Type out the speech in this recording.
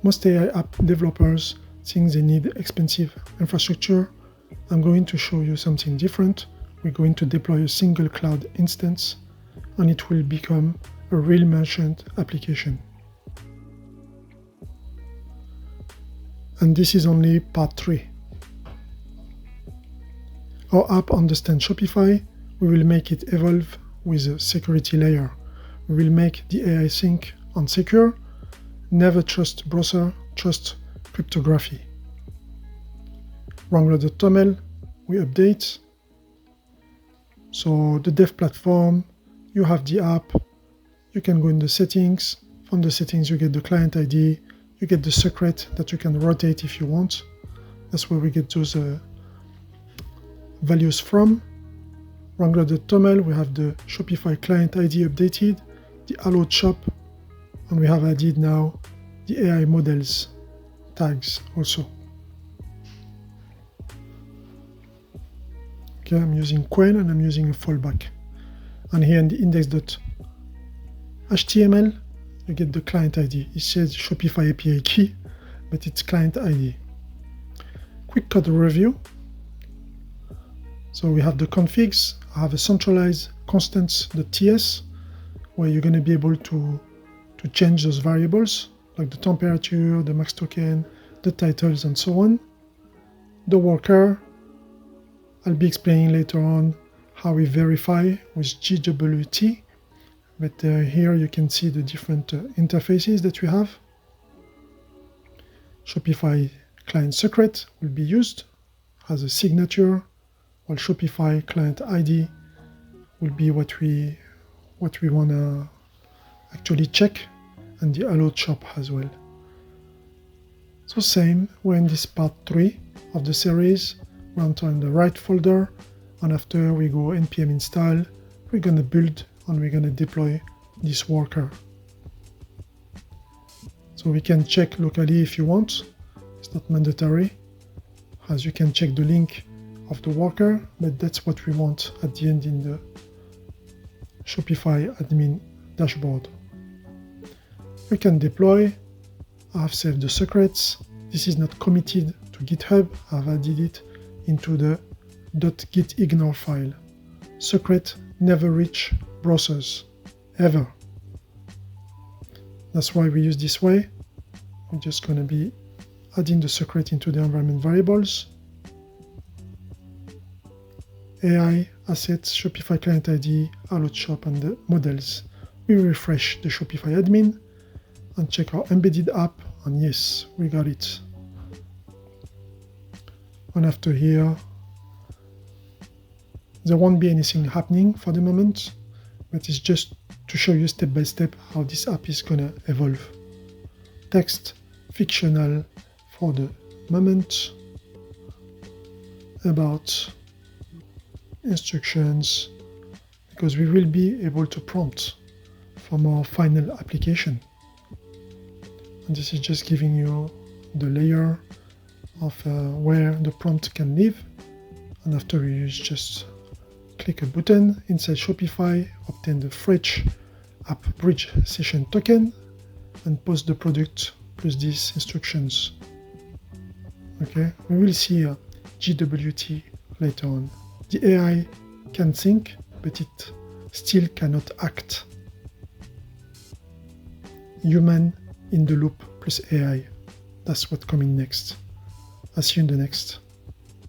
Most AI app developers think they need expensive infrastructure. I'm going to show you something different. We're going to deploy a single cloud instance, and it will become a real merchant application. And this is only part 3. Our app understands Shopify. We will make it evolve with a security layer. We will make the AI think and secure. Never trust browser, trust cryptography. Wrangler.toml, we update. So the dev platform, you have the app, you can go in the settings. From the settings, you get the client ID, you get the secret that you can rotate if you want. That's where we get those values from. Wrangler.toml, we have the Shopify client ID updated, the allowed shop, and we have added now the AI models tags also. Okay, I'm using Quen and I'm using a fallback. And here in the index.html, you get the client ID. It says Shopify API key, but it's client ID. Quick code review. So we have the configs. I have a centralized constants.ts where you're going to be able to change those variables like the temperature, the max token, the titles, and so on. The worker, I'll be explaining later on how we verify with JWT, but here you can see the different interfaces that we have. Shopify client secret will be used as a signature, while Shopify client ID will be what we want to actually check, and the allowed shop as well. So same, we're in this part 3 of the series. We're entering the right folder, and after we go npm install, we're going to build and we're going to deploy this worker. So we can check locally if you want. It's not mandatory, as you can check the link of the worker, but that's what we want at the end in the Shopify admin dashboard. We can deploy. I have saved the secrets. This is not committed to GitHub. I've added it into the .gitignore file. Secret never reach browsers, ever. That's why we use this way. We're just going to be adding the secret into the environment variables. AI, assets, Shopify client ID, allowed shop, and the models. We refresh the Shopify admin and check our embedded app, and yes, we got it. And after here, there won't be anything happening for the moment, but it's just to show you step by step how this app is gonna evolve. Text, fictional for the moment, about, instructions, because we will be able to prompt from our final application. And this is just giving you the layer of where the prompt can live. And after you just click a button inside Shopify, obtain the fresh app bridge session token, and post the product plus these instructions. Okay, we will see JWT later on. The AI can think, but it still cannot act. Human in the loop plus AI. That's what's coming next. I'll see you in the next.